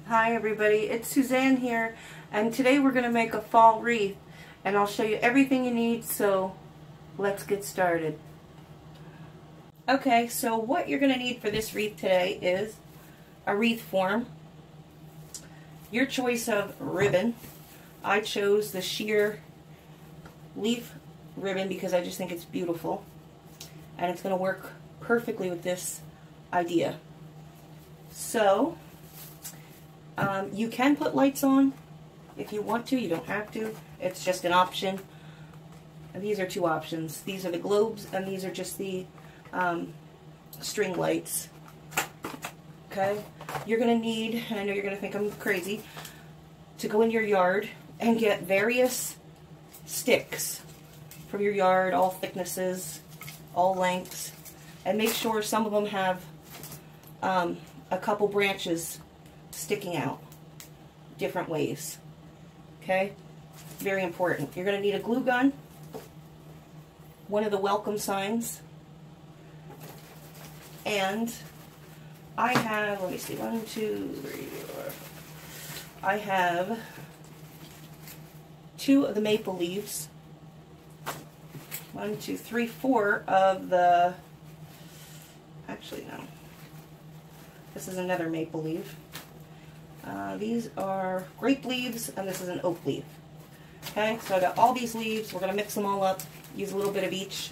Hi everybody, it's Suzanne here, and today we're going to make a fall wreath, and I'll show you everything you need, so let's get started. Okay, so what you're going to need for this wreath today is a wreath form, your choice of ribbon. I chose the sheer leaf ribbon because I just think it's beautiful, and it's going to work perfectly with this idea. So you can put lights on if you want to. You don't have to. It's just an option. And these are two options. These are the globes, and these are just the string lights. Okay? You're going to need, and I know you're going to think I'm crazy, to go in your yard and get various sticks from your yard, all thicknesses, all lengths, and make sure some of them have a couple branches sticking out different ways. Okay? Very important. You're going to need a glue gun, one of the welcome signs, and I have, let me see, 1, 2, 3, 4. I have 2 of the maple leaves. 1, 2, 3, 4 of the, actually no, this is another maple leaf. These are grape leaves, and this is an oak leaf. Okay, so I got all these leaves. We're going to mix them all up, use a little bit of each.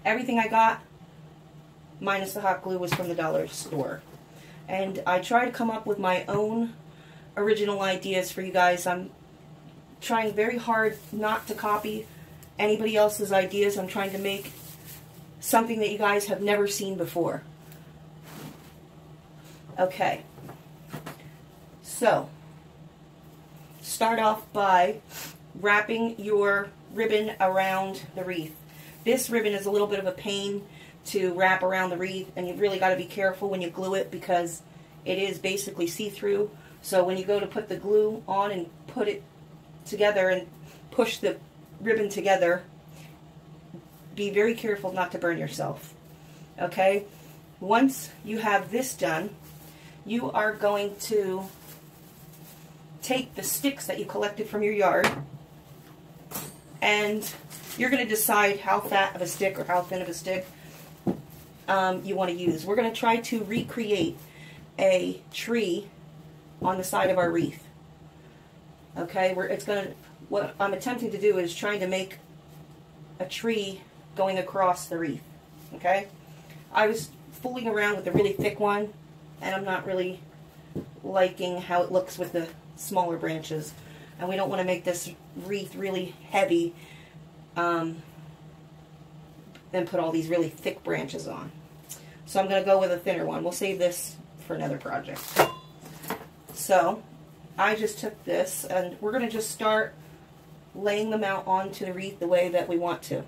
Everything I got, minus the hot glue, was from the dollar store. And I try to come up with my own original ideas for you guys. I'm trying very hard not to copy anybody else's ideas. I'm trying to make something that you guys have never seen before. Okay, so start off by wrapping your ribbon around the wreath. This ribbon is a little bit of a pain to wrap around the wreath, and you've really got to be careful when you glue it because it is basically see-through. So when you go to put the glue on and put it together and push the ribbon together, be very careful not to burn yourself. Okay? Once you have this done, you are going to take the sticks that you collected from your yard, and you're going to decide how fat of a stick or how thin of a stick you want to use. We're going to try to recreate a tree on the side of our wreath. Okay, what I'm attempting to do is trying to make a tree going across the wreath. Okay, I was fooling around with a really thick one, and I'm not really liking how it looks with the smaller branches. And we don't want to make this wreath really heavy and put all these really thick branches on. So I'm going to go with a thinner one. We'll save this for another project. So I just took this, and we're going to just start laying them out onto the wreath the way that we want to.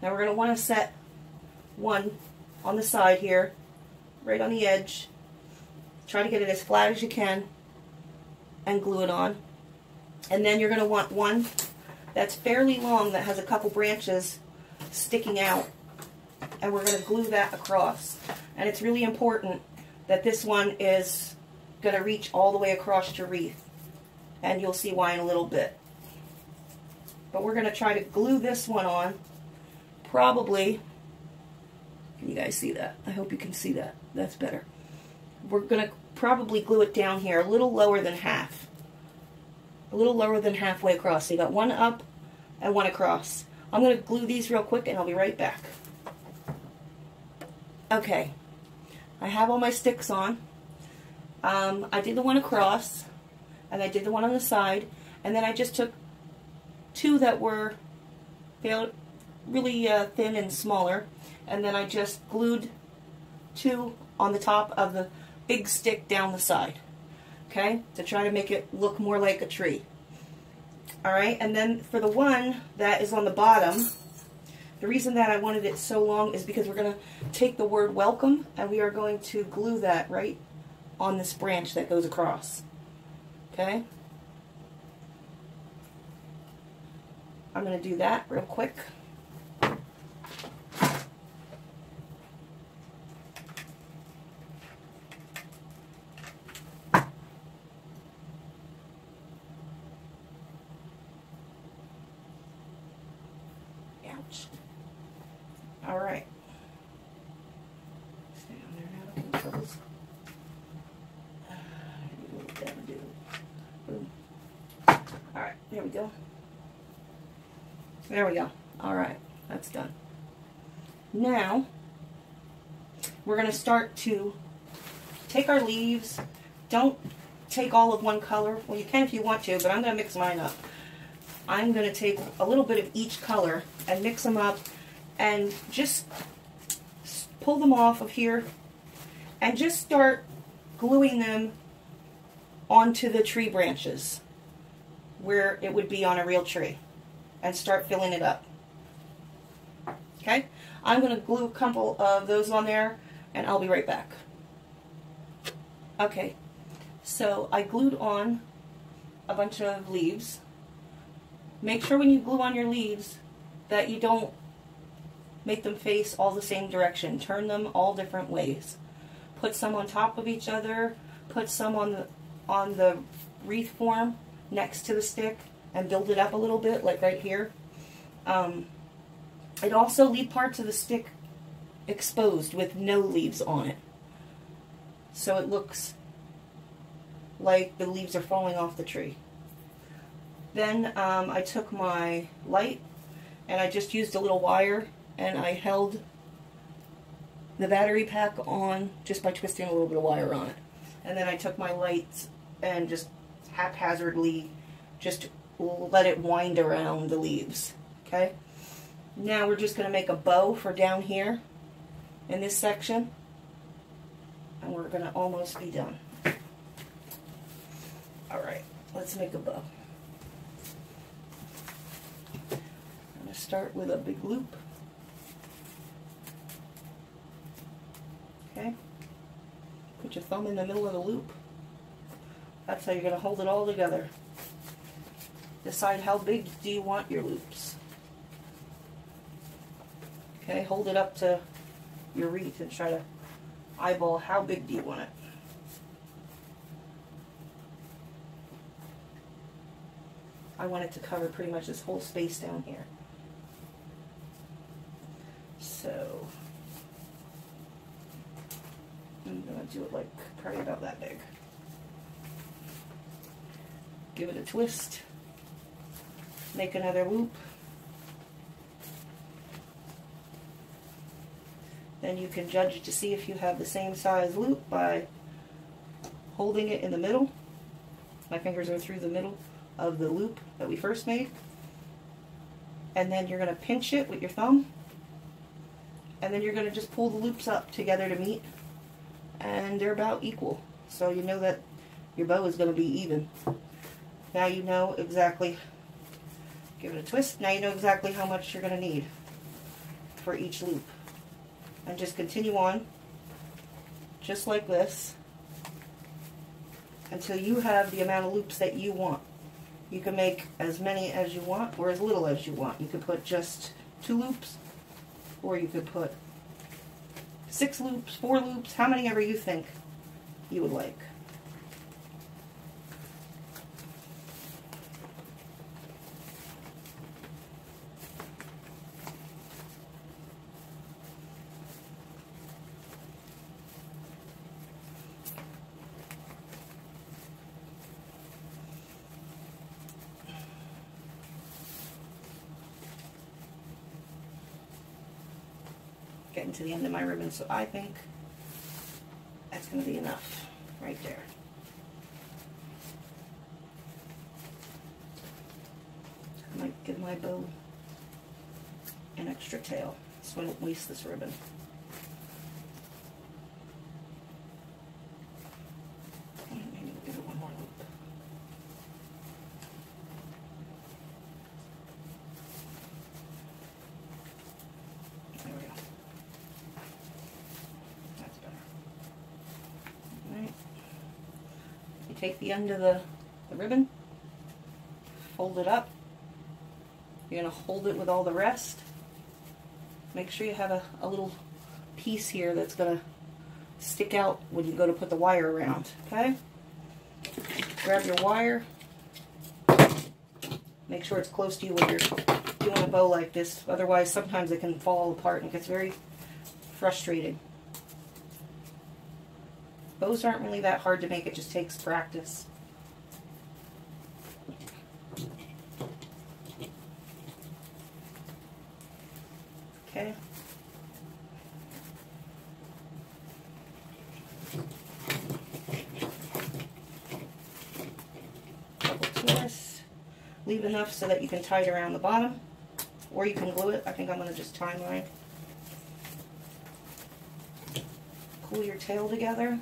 Now we're going to want to set one on the side here, right on the edge. Try to get it as flat as you can and glue it on. And then you're going to want one that's fairly long that has a couple branches sticking out, and we're going to glue that across. And it's really important that this one is going to reach all the way across your wreath, and you'll see why in a little bit. But we're going to try to glue this one on, probably, can you guys see that? I hope you can see that. That's better. We're going to probably glue it down here a little lower than half. A little lower than halfway across. So you got one up and one across. I'm going to glue these real quick, and I'll be right back. Okay, I have all my sticks on. I did the one across, and I did the one on the side, and then I just took 2 that were really thin and smaller, and then I just glued 2 on the top of the big stick down the side, okay, to try to make it look more like a tree. Alright, and then for the one that is on the bottom, the reason that I wanted it so long is because we're going to take the word welcome, and we are going to glue that right on this branch that goes across. Okay? I'm going to do that real quick. here we go. There we go. All right, that's done. Now, we're going to start to take our leaves. Don't take all of one color. Well, you can if you want to, but I'm going to mix mine up. I'm going to take a little bit of each color and mix them up and just pull them off of here and just start gluing them onto the tree branches where it would be on a real tree and start filling it up. Okay? I'm going to glue a couple of those on there and I'll be right back. Okay, so I glued on a bunch of leaves. Make sure when you glue on your leaves that you don't make them face all the same direction. Turn them all different ways. Put some on top of each other. Put some on the wreath form next to the stick and build it up a little bit, like right here. I'd also leave parts of the stick exposed with no leaves on it, so it looks like the leaves are falling off the tree. Then I took my light and I just used a little wire and I held the battery pack on just by twisting a little bit of wire on it. And then I took my lights and just haphazardly just let it wind around the leaves. Okay? Now we're just going to make a bow for down here in this section. And we're going to almost be done. Alright, let's make a bow. I'm going to start with a big loop. Okay? Put your thumb in the middle of the loop. That's how you're going to hold it all together. Decide how big do you want your loops. Okay, hold it up to your wreath and try to eyeball how big do you want it. I want it to cover pretty much this whole space down here. So I'm going to do it like probably about that big. Give it a twist. Make another loop. Then you can judge it to see if you have the same size loop by holding it in the middle. My fingers are through the middle of the loop that we first made. And then you're going to pinch it with your thumb. And then you're going to just pull the loops up together to meet. And they're about equal. So you know that your bow is going to be even. Now you know exactly, give it a twist, now you know exactly how much you're going to need for each loop. And just continue on, just like this, until you have the amount of loops that you want. You can make as many as you want, or as little as you want. You could put just 2 loops, or you could put 6 loops, 4 loops, how many ever you think you would like. Getting to the end of my ribbon, so I think that's going to be enough right there. I might give my bow an extra tail so I don't waste this ribbon. And maybe we'll give it one more loop. There we go. That's better. Alright. You take the end of the ribbon, fold it up. You're going to hold it with all the rest. Make sure you have a little piece here that's going to stick out when you go to put the wire around. Okay? Grab your wire. Make sure it's close to you when you're doing a bow like this. Otherwise, sometimes it can fall apart and it gets very frustrating. Bows aren't really that hard to make. It just takes practice. Double twist. Leave enough so that you can tie it around the bottom, or you can glue it. I think I'm going to just tie mine. Pull your tail together.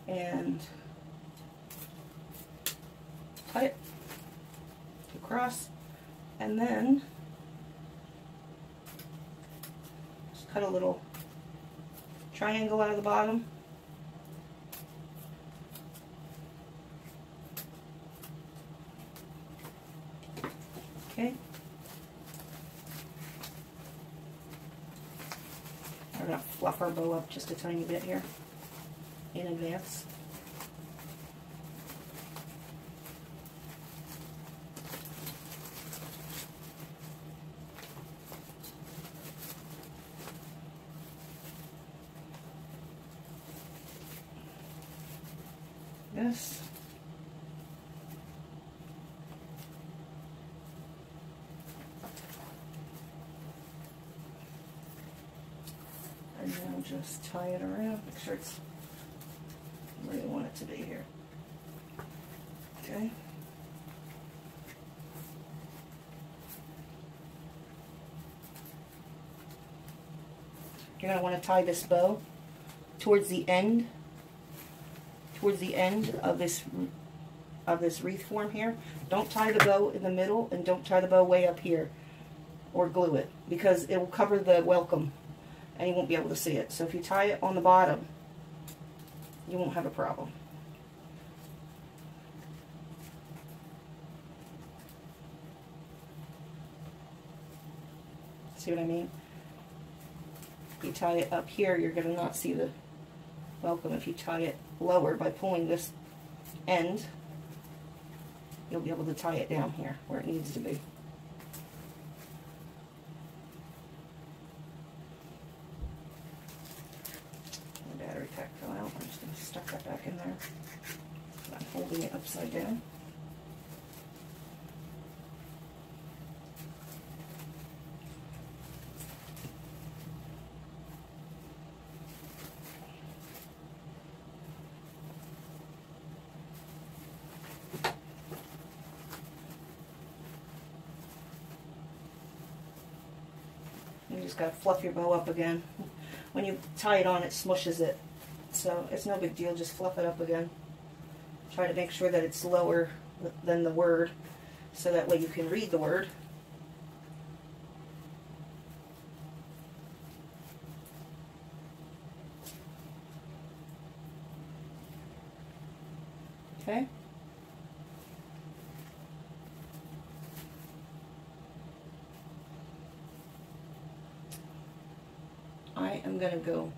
And cut it across, and then just cut a little triangle out of the bottom. Okay. We're going to fluff our bow up just a tiny bit here in advance. This. And now just tie it around, make sure it's where you want it to be here. Okay. You're going to want to tie this bow towards the end of this wreath form here. Don't tie the bow in the middle, and don't tie the bow way up here or glue it, because it will cover the welcome and you won't be able to see it. So if you tie it on the bottom, you won't have a problem. See what I mean? If you tie it up here, you're going to not see the welcome. If you tie it lower by pulling this end, you'll be able to tie it down here where it needs to be. The battery pack fell out. I'm just going to stuff that back in there. I'm holding it upside down. You just got to fluff your bow up again. When you tie it on, it smushes it. So it's no big deal, just fluff it up again. Try to make sure that it's lower than the word, so that way you can read the word. Okay? I am going to go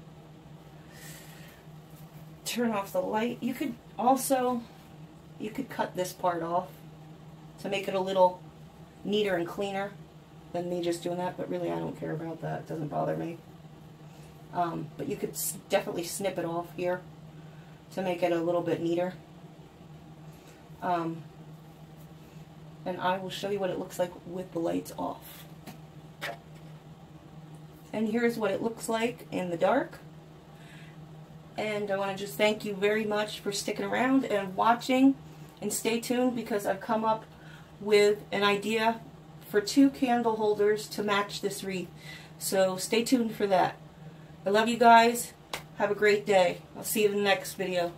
turn off the light. You could also, you could cut this part off to make it a little neater and cleaner than me just doing that, but really I don't care about that. It doesn't bother me. But you could definitely snip it off here to make it a little bit neater. And I will show you what it looks like with the lights off. And here's what it looks like in the dark. And I want to just thank you very much for sticking around and watching. And stay tuned, because I've come up with an idea for 2 candle holders to match this wreath. So stay tuned for that. I love you guys. Have a great day. I'll see you in the next video.